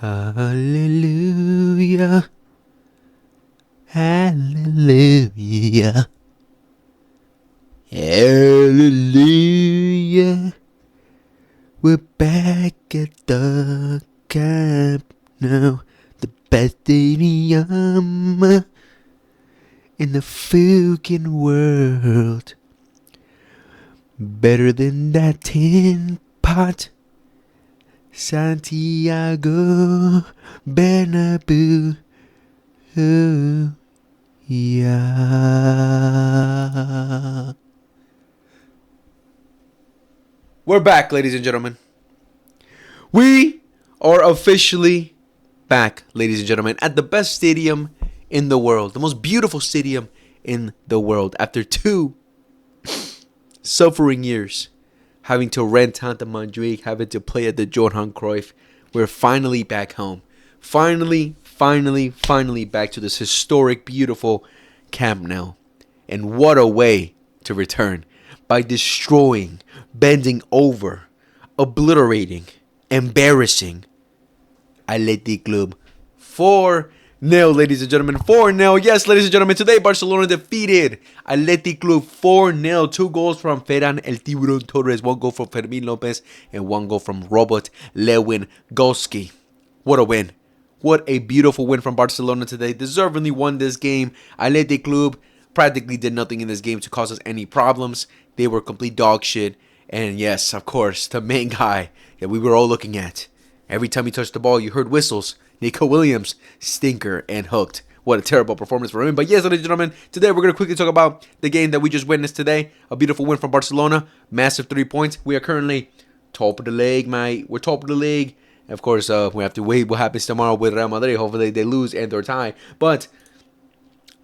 Hallelujah. Hallelujah. Hallelujah. We're back at the camp now. The best stadium in the fucking world. Better than that tin pot. Santiago Bernabeu. Ooh, yeah. We're back, ladies and gentlemen. We are officially back, ladies and gentlemen, at the best stadium in the world. The most beautiful stadium in the world. After 2 suffering years, having to rent out the Montjuic, having to play at the Johan Cruyff, we're finally back home. Finally back to this historic, beautiful Camp Nou. And what a way to return. By destroying, bending over, obliterating, embarrassing Athletic Club 4-0, ladies and gentlemen. 4-0. Yes, ladies and gentlemen. Today, Barcelona defeated Athletic Club 4-0. 2 goals from Ferran El Tiburón Torres, 1 goal from Fermín López, and 1 goal from Robert Lewandowski. What a win. What a beautiful win from Barcelona today. Deservedly won this game. Athletic Club practically did nothing in this game to cause us any problems. They were complete dog shit. And yes, of course, the main guy that we were all looking at. Every time he touched the ball, you heard whistles. Nico Williams, stinker and hooked. What a terrible performance for him. But yes, ladies and gentlemen, today we're going to quickly talk about the game that we just witnessed today. A beautiful win from Barcelona. Massive 3 points. We are currently top of the league, mate. We're top of the league. Of course, we have to wait what happens tomorrow with Real Madrid. Hopefully they lose and or tie. But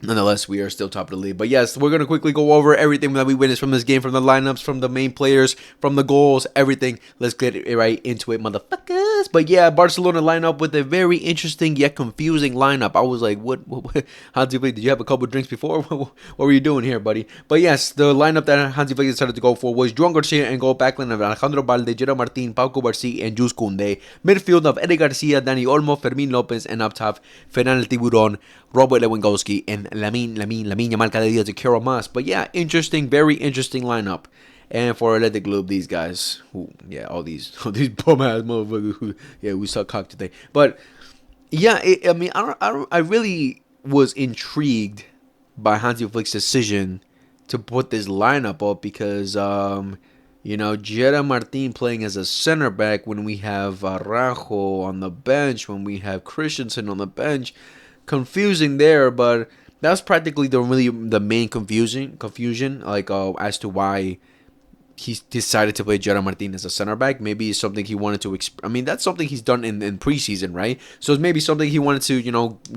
nonetheless, we are still top of the league. But yes, we're going to quickly go over everything that we witnessed from this game, from the lineups, from the main players, from the goals, everything. Let's get right into it, motherfuckers. But yeah, Barcelona lineup with a very interesting yet confusing lineup. I was like, what Hansi Flick, did you have a couple of drinks before? What were you doing here, buddy? But yes, the lineup that Hansi Flick decided to go for was Joan Garcia and goal, backline of Alejandro Balde, Gerard Martin, Pau Cubarsí, and Jules Koundé. Midfield of Eddie Garcia, Dani Olmo, Fermín López, and up top, Ferran El Tiburón, Robert Lewandowski, and Lamine Yamal cada día to Carol Mas. But yeah, very interesting lineup. And for Athletic Club, these guys, all these bum ass motherfuckers who suck cock today. But yeah, I really was intrigued by Hansi Flick's decision to put this lineup up because Gerard Martin playing as a center back when we have Araujo on the bench, when we have Christensen on the bench. Confusing there, but that's practically the main confusion like as to why he decided to play Gerard Martin as a center back. Maybe it's something he wanted to that's something he's done in preseason, right? So it's maybe something he wanted to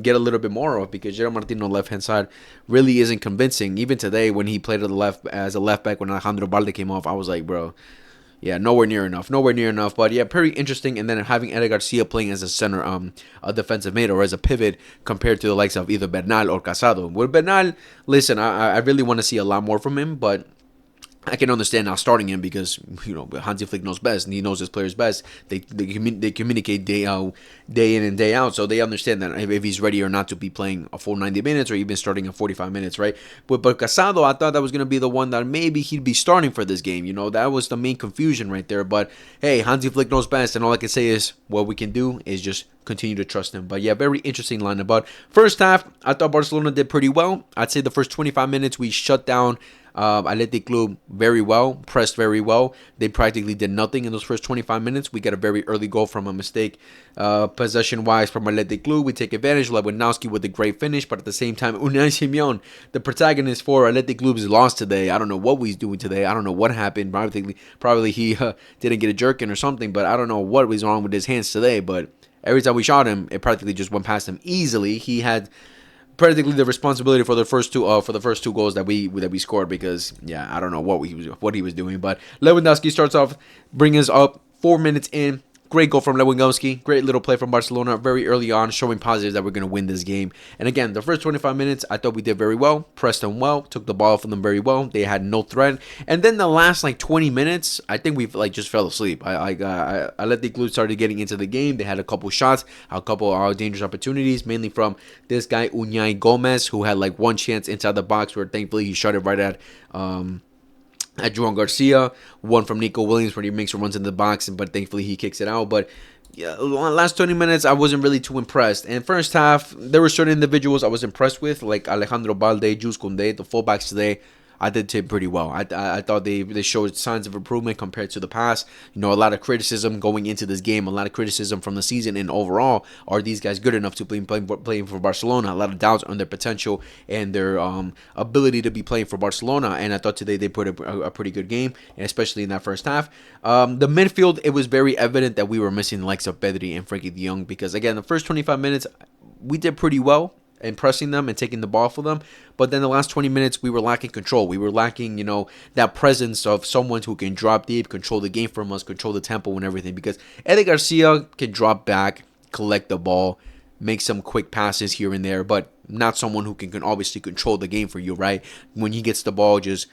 get a little bit more of, because Gerard Martin on the left hand side really isn't convincing. Even today when he played as a left back when Alejandro Balde came off, I was like, bro, yeah, nowhere near enough. But yeah, pretty interesting. And then having Eddie Garcia playing as a center, a defensive mid, or as a pivot, compared to the likes of either Bernal or Casado. With Bernal, listen, I really want to see a lot more from him, but I can understand now starting him because Hansi Flick knows best and he knows his players best. They communicate day in and day out, so they understand that if he's ready or not to be playing a full 90 minutes or even starting in 45 minutes, right? But Casado, I thought that was gonna be the one that maybe he'd be starting for this game. That was the main confusion right there. But hey, Hansi Flick knows best, and all I can say is what we can do is just continue to trust him. But yeah, very interesting lineup. But first half, I thought Barcelona did pretty well. I'd say the first 25 minutes we shut down Athletic Club very well, pressed very well. They practically did nothing in those first 25 minutes. We get a very early goal from a mistake possession-wise from Athletic Club. We take advantage. Lewandowski with a great finish, but at the same time, Unai Simón, the protagonist for Athletic Club's loss today. I don't know what he's doing today. I don't know what happened. Probably he didn't get a jerk in or something, but I don't know what was wrong with his hands today. But every time we shot him, it practically just went past him easily. He had practically the responsibility for the first two goals that we scored, because I don't know what he was doing. But Lewandowski starts off, bringing us up 4 minutes in, Great goal from Lewandowski. Great little play from Barcelona very early on, showing positives that we're going to win this game. And again, the first 25 minutes, I thought we did very well. Pressed them well. Took the ball from them very well. They had no threat. And then the last 20 minutes, I think we just fell asleep. I let the glue started getting into the game. They had a couple shots, a couple dangerous opportunities, mainly from this guy Unai Gomez, who had one chance inside the box where thankfully he shot it right at Joan Garcia, one from Nico Williams where he makes runs in the box, but thankfully he kicks it out. But yeah, last 20 minutes, I wasn't really too impressed. And first half, there were certain individuals I was impressed with, like Alejandro Balde, Jules Koundé, the fullbacks today. I did pretty well. I thought they showed signs of improvement compared to the past. A lot of criticism going into this game, a lot of criticism from the season, and overall, are these guys good enough to playing for Barcelona? A lot of doubts on their potential and their ability to be playing for Barcelona. And I thought today they put a pretty good game, and especially in that first half. The midfield, it was very evident that we were missing the likes of Pedri and Frenkie de Jong because, again, the first 25 minutes, we did pretty well and pressing them and taking the ball for them. But then the last 20 minutes, we were lacking control. We were lacking, that presence of someone who can drop deep, control the game from us, control the tempo and everything. Because Eric Garcia can drop back, collect the ball, make some quick passes here and there, but not someone who can obviously control the game for you, right? When he gets the ball, just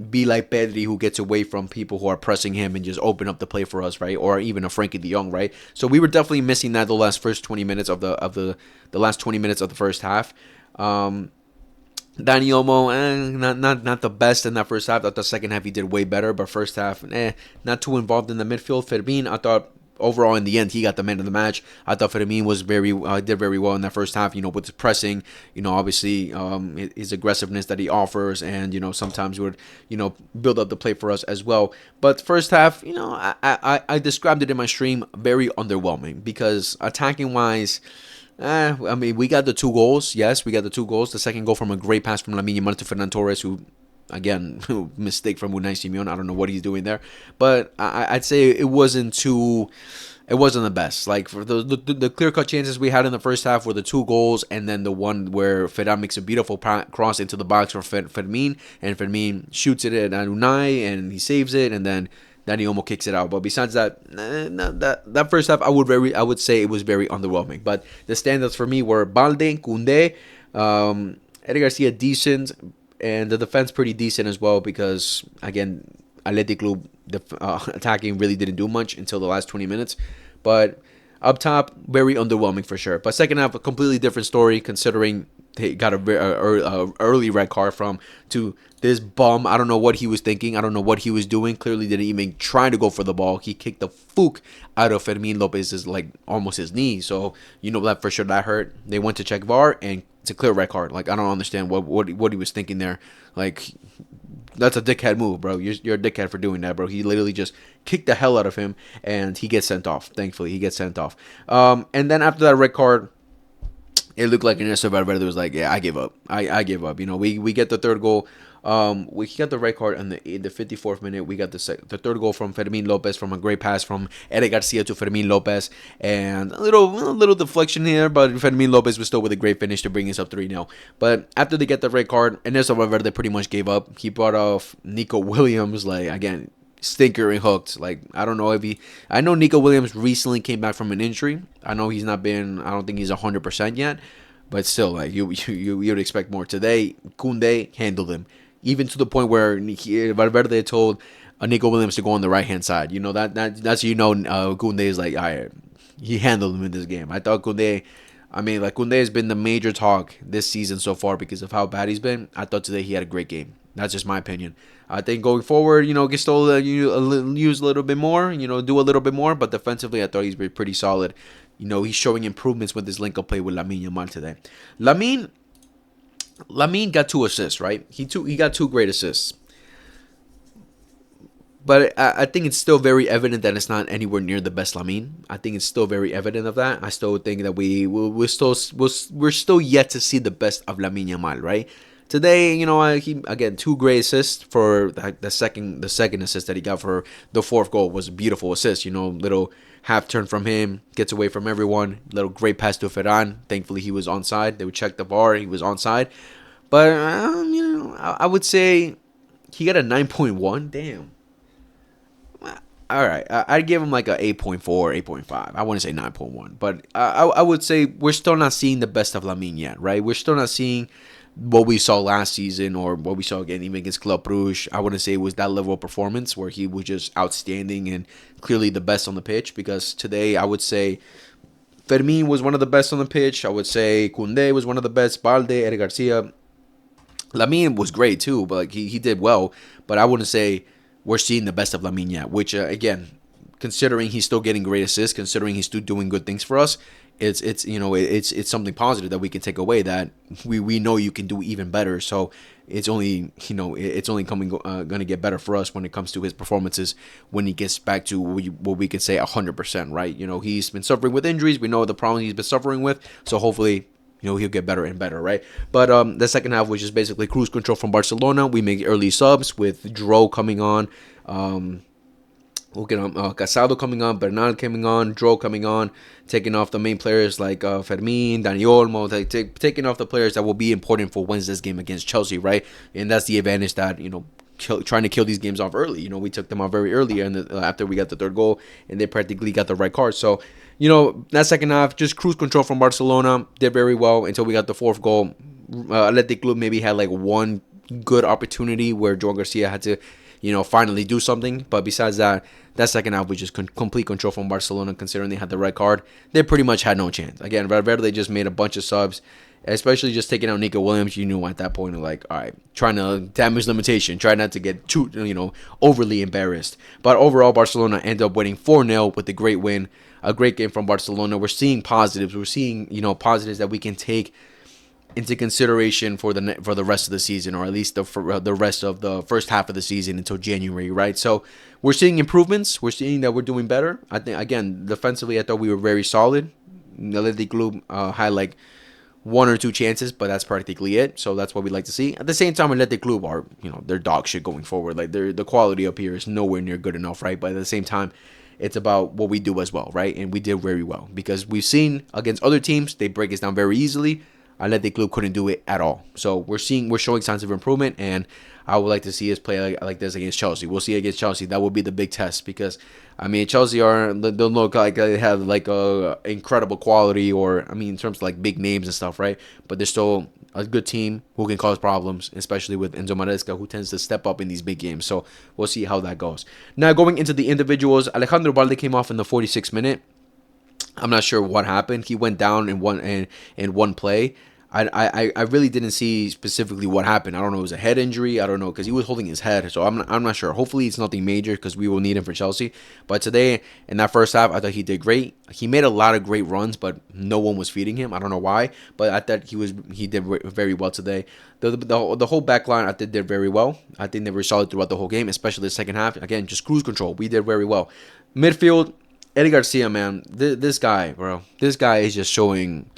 be like Pedri, who gets away from people who are pressing him and just open up the play for us, right? Or even a Frenkie de Jong, right? So we were definitely missing that the last first 20 minutes of the last 20 minutes of the first half. Dani Olmo, not the best in that first half. I thought the second half he did way better, but first half, not too involved in the midfield. Fermin, I thought overall in the end he got the man of the match. I thought Fermin was did very well in that first half. With his pressing, obviously his aggressiveness that he offers, and sometimes would build up the play for us as well. But first half, I described it in my stream very underwhelming because attacking wise. We got the 2 goals. Yes, we got the 2 goals. The second goal from a great pass from Lamine Yamal to Ferran Torres, who, again, mistake from Unai Simon. I don't know what he's doing there. But I'd say it wasn't the best. Like, for the clear-cut chances we had in the first half were the 2 goals, and then the one where Ferran makes a beautiful cross into the box for Fermin, and Fermin shoots it at Unai, and he saves it, and then Dani Olmo kicks it out. But besides that, that first half, I would say it was very underwhelming. But the standouts for me were Balde, Koundé, Eric Garcia decent, and the defense pretty decent as well because, again, Athletic Club attacking really didn't do much until the last 20 minutes. But up top, very underwhelming for sure. But second half, a completely different story considering they got a early red card to this bum. I don't know what he was thinking. I don't know what he was doing. Clearly didn't even try to go for the ball. He kicked the fook out of Fermin Lopez's, almost his knee. So, that for sure that hurt. They went to check VAR, and it's a clear red card. I don't understand what he was thinking there. That's a dickhead move, bro. You're a dickhead for doing that, bro. He literally just kicked the hell out of him, and he gets sent off. Thankfully, he gets sent off. And then after that red card, it looked like Ernesto Valverde was like, yeah, I give up. I give up. We get the third goal. We got the red card in the 54th minute. We got the third goal from Fermin Lopez from a great pass from Eric Garcia to Fermin Lopez, and a little deflection here, but Fermin Lopez was still with a great finish to bring us up 3-0. But after they get the red card, Ernesto Valverde pretty much gave up. He brought off Nico Williams, again, stinker and hooked. I don't know I know Nico Williams recently came back from an injury. I know he's not been. I don't think he's 100% yet, but still, you would expect more. Today, Koundé handled him, even to the point where Valverde told Nico Williams to go on the right hand side. That's Koundé is all right, he handled him in this game. I thought Koundé. Koundé has been the major talk this season so far because of how bad he's been. I thought today he had a great game. That's just my opinion. I think going forward, can still use a little bit more, do a little bit more. But defensively, I thought he's been pretty solid. He's showing improvements with his link-up play with Lamine Yamal today. Lamine got 2 assists, right? He got 2 great assists. But I think it's still very evident that it's not anywhere near the best Lamine. I think it's still very evident of that. I still think that we're still yet to see the best of Lamine Yamal, right? Today, he again 2 great assists for the second assist that he got for the 4th goal was a beautiful assist. Little half turn from him, gets away from everyone. Little great pass to Ferran. Thankfully, he was onside. They would check the VAR. He was onside. But I would say he got a 9.1. Damn. All right, I'd give him like a 8.4, 8.5. I wouldn't say 9.1, but I would say we're still not seeing the best of Lamine yet, right? We're still not seeing what we saw last season or what we saw again even against Club Brugge. I wouldn't say it was that level of performance where he was just outstanding and clearly the best on the pitch, because today I would say Fermin was one of the best on the pitch. I would say Koundé was one of the best. Balde, Eric Garcia. Lamine was great too, but like he did well. But I wouldn't say we're seeing the best of Lamine yet. Which again, considering he's still getting great assists, considering he's still doing good things for us, it's something positive that we can take away, that we know you can do even better. So it's only it's only gonna get better for us when it comes to his performances when he gets back to what we could say 100%, right? He's been suffering with injuries. We know the problems he's been suffering with. So hopefully, he'll get better and better, right? But the second half was just basically cruise control from Barcelona. We make early subs with Dro coming on. We'll get Casado coming on, Bernal coming on, Dro coming on, taking off the main players like Fermin, Dani Olmo, taking off the players that will be important for Wednesday's game against Chelsea, right? And that's the advantage that, trying to kill these games off early. We took them off very early and after we got the third goal, and they practically got the right card. So, that second half, just cruise control from Barcelona, did very well until we got the fourth goal. Athletic Club maybe had like one good opportunity where Joao Garcia had to, finally do something. But besides that second half was just complete control from Barcelona, considering they had the red card. They pretty much had no chance. Again, Valverde just made a bunch of subs, especially just taking out Nico Williams. You knew at that point, like, all right, trying to damage limitation, try not to get too, overly embarrassed. But overall, Barcelona ended up winning 4-0 with a great win, a great game from Barcelona. We're seeing positives. We're seeing, positives that we can take into consideration for the rest of the season, or at least the rest of the first half of the season until January, right? So we're seeing improvements. We're seeing that we're doing better. I think, again, defensively, I thought we were very solid. Athletic Club had like one or two chances, but that's practically it. So that's what we like to see. At the same time, Athletic Club are, they're dog shit going forward. Like the quality up here is nowhere near good enough, right? But at the same time, it's about what we do as well, right? And we did very well, because we've seen against other teams, they break us down very easily. Athletic Club couldn't do it at all. So we're showing signs of improvement, and I would like to see us play like this against Chelsea. We'll see against Chelsea. That will be the big test, because Chelsea don't look like they have like a incredible quality, or in terms of like big names and stuff, right? But they're still a good team who can cause problems, especially with Enzo Maresca, who tends to step up in these big games. So we'll see how that goes. Now, going into the individuals, Alejandro Balde came off in the 46th minute. I'm not sure what happened. He went down in one play. I really didn't see specifically what happened. I don't know. It was a head injury. I don't know, because he was holding his head. So I'm not sure. Hopefully it's nothing major, because we will need him for Chelsea. But today, in that first half, I thought he did great. He made a lot of great runs, but no one was feeding him. I don't know why, but I thought he did very well today. The whole back line, I think, did very well. I think they were solid throughout the whole game, especially the second half. Again, just cruise control. We did very well. Midfield, Eric Garcia, man. This guy, bro. This guy is just showing...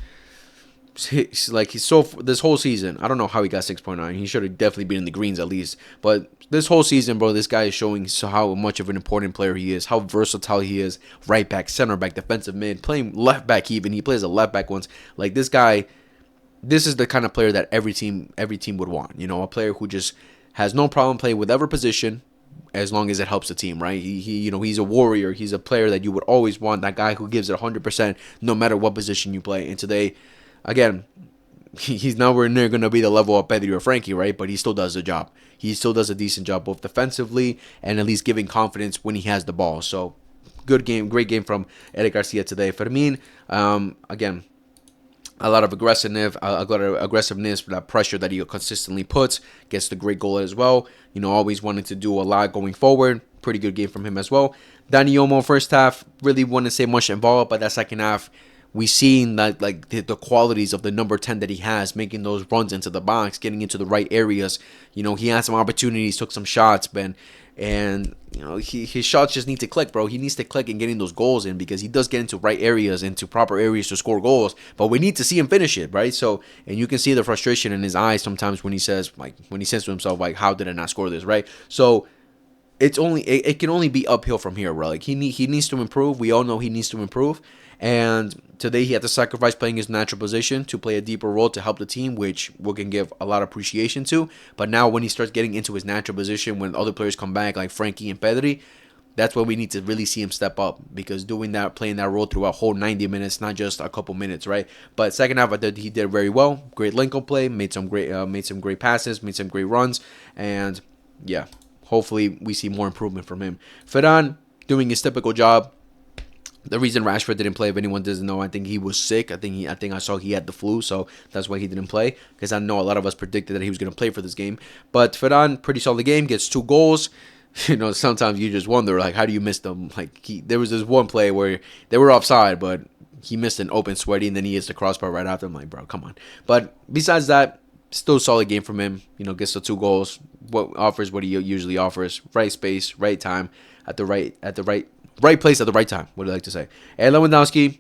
this whole season, I don't know how he got 6.9. He should have definitely been in the greens at least. But this whole season, bro, this guy is showing how much of an important player he is, how versatile he is. Right back, center back, defensive mid, playing left back even. He plays a left back once. Like, this guy, this is the kind of player that every team would want. A player who just has no problem playing whatever position, as long as it helps the team, right? He's a warrior. He's a player that you would always want. That guy who gives it 100% no matter what position you play. And today, again, he's nowhere near going to be the level of Pedri or Frankie, right? But he still does the job. He still does a decent job both defensively and at least giving confidence when he has the ball. So, good game, great game from Eric Garcia today. Fermin, again, a lot of aggressiveness, that pressure that he consistently puts, gets the great goal as well. Always wanted to do a lot going forward. Pretty good game from him as well. Dani Olmo, first half, really wouldn't say much involved, but that second half, we seen that like the qualities of the number 10 that he has, making those runs into the box, getting into the right areas. He had some opportunities, took some shots, Ben, and his shots just need to click, bro. He needs to click in getting those goals in, because he does get into right areas, into proper areas to score goals, but we need to see him finish it, right? So, and you can see the frustration in his eyes sometimes when he says to himself, like, how did I not score this, right? So it can only be uphill from here, bro. Like, he needs to improve. We all know he needs to improve. And today he had to sacrifice playing his natural position to play a deeper role to help the team, which we can give a lot of appreciation to. But now when he starts getting into his natural position, when other players come back like Frankie and Pedri, That's what we need to really see him step up, because doing that, playing that role throughout whole 90 minutes, not just a couple minutes, right? But second half, I thought he did very well. Great link-up play, made some great passes, made some great runs, and yeah, hopefully we see more improvement from him. Ferran doing his typical job. The reason Rashford didn't play, if anyone doesn't know, I think he was sick. I think I saw he had the flu, so that's why he didn't play. Because I know a lot of us predicted that he was going to play for this game. But Ferran, pretty solid game, gets 2 goals. You know, sometimes you just wonder, like, how do you miss them? Like, there was this one play where they were offside, but he missed an open sweaty, and then he hits the crossbar right after. I'm like, bro, come on. But besides that, still a solid game from him. You know, gets the 2 goals. Offers what he usually offers: right space, right time, at the right place at the right time. What do I like to say? And Lewandowski,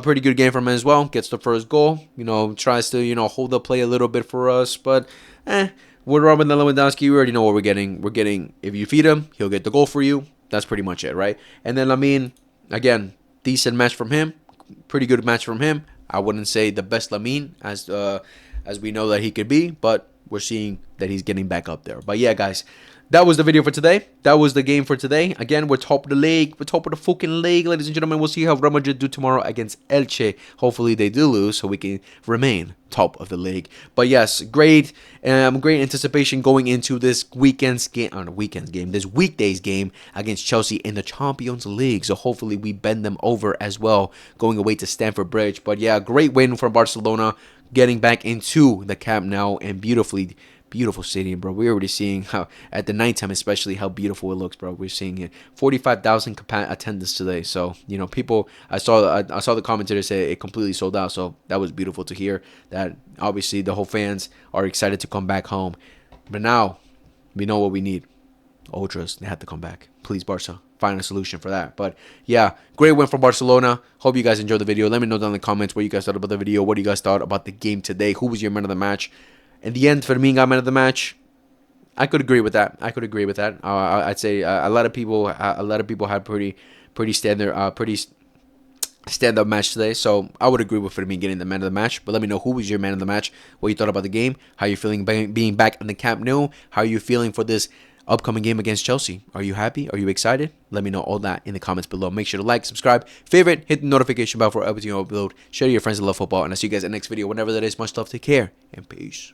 pretty good game from him as well. Gets the first goal. You know, tries to hold the play a little bit for us, but with Robin Lewandowski, we already know what we're getting. We're getting, if you feed him, he'll get the goal for you. That's pretty much it, right? And then Lamine, again, decent match from him. Pretty good match from him. I wouldn't say the best Lamine as we know that he could be, but we're seeing that he's getting back up there. But yeah, guys, that was the video for today. That was the game for today. Again, we're top of the league. We're top of the fucking league, ladies and gentlemen. We'll see how Real Madrid do tomorrow against Elche. Hopefully they do lose so we can remain top of the league. But yes, great anticipation going into this weekend's game, this weekday's game against Chelsea in the Champions League. So hopefully we bend them over as well, going away to Stamford Bridge. But yeah, great win from Barcelona, getting back into the Camp Nou, and beautiful stadium, bro. We're already seeing how at the nighttime, especially, how beautiful it looks, bro. We're seeing it. 45,000 attendance today. So people. I saw the commentator say it completely sold out. So that was beautiful to hear. That obviously the whole fans are excited to come back home. But now we know what we need. Ultras, they have to come back. Please, Barca, find a solution for that. But yeah, great win from Barcelona. Hope you guys enjoyed the video. Let me know down in the comments what you guys thought about the video. What do you guys thought about the game today? Who was your man of the match? In the end, Fermin got man of the match. I could agree with that. I'd say a lot of people had pretty stand-up match today. So I would agree with Fermin getting the man of the match. But let me know who was your man of the match. What you thought about the game. How you feeling being back in the Camp Nou. How are you feeling for this upcoming game against Chelsea? Are you happy? Are you excited? Let me know all that in the comments below. Make sure to like, subscribe, favorite, hit the notification bell for everything you upload. Share to your friends that love football. And I'll see you guys in the next video. Whenever that is, much love, take care, and peace.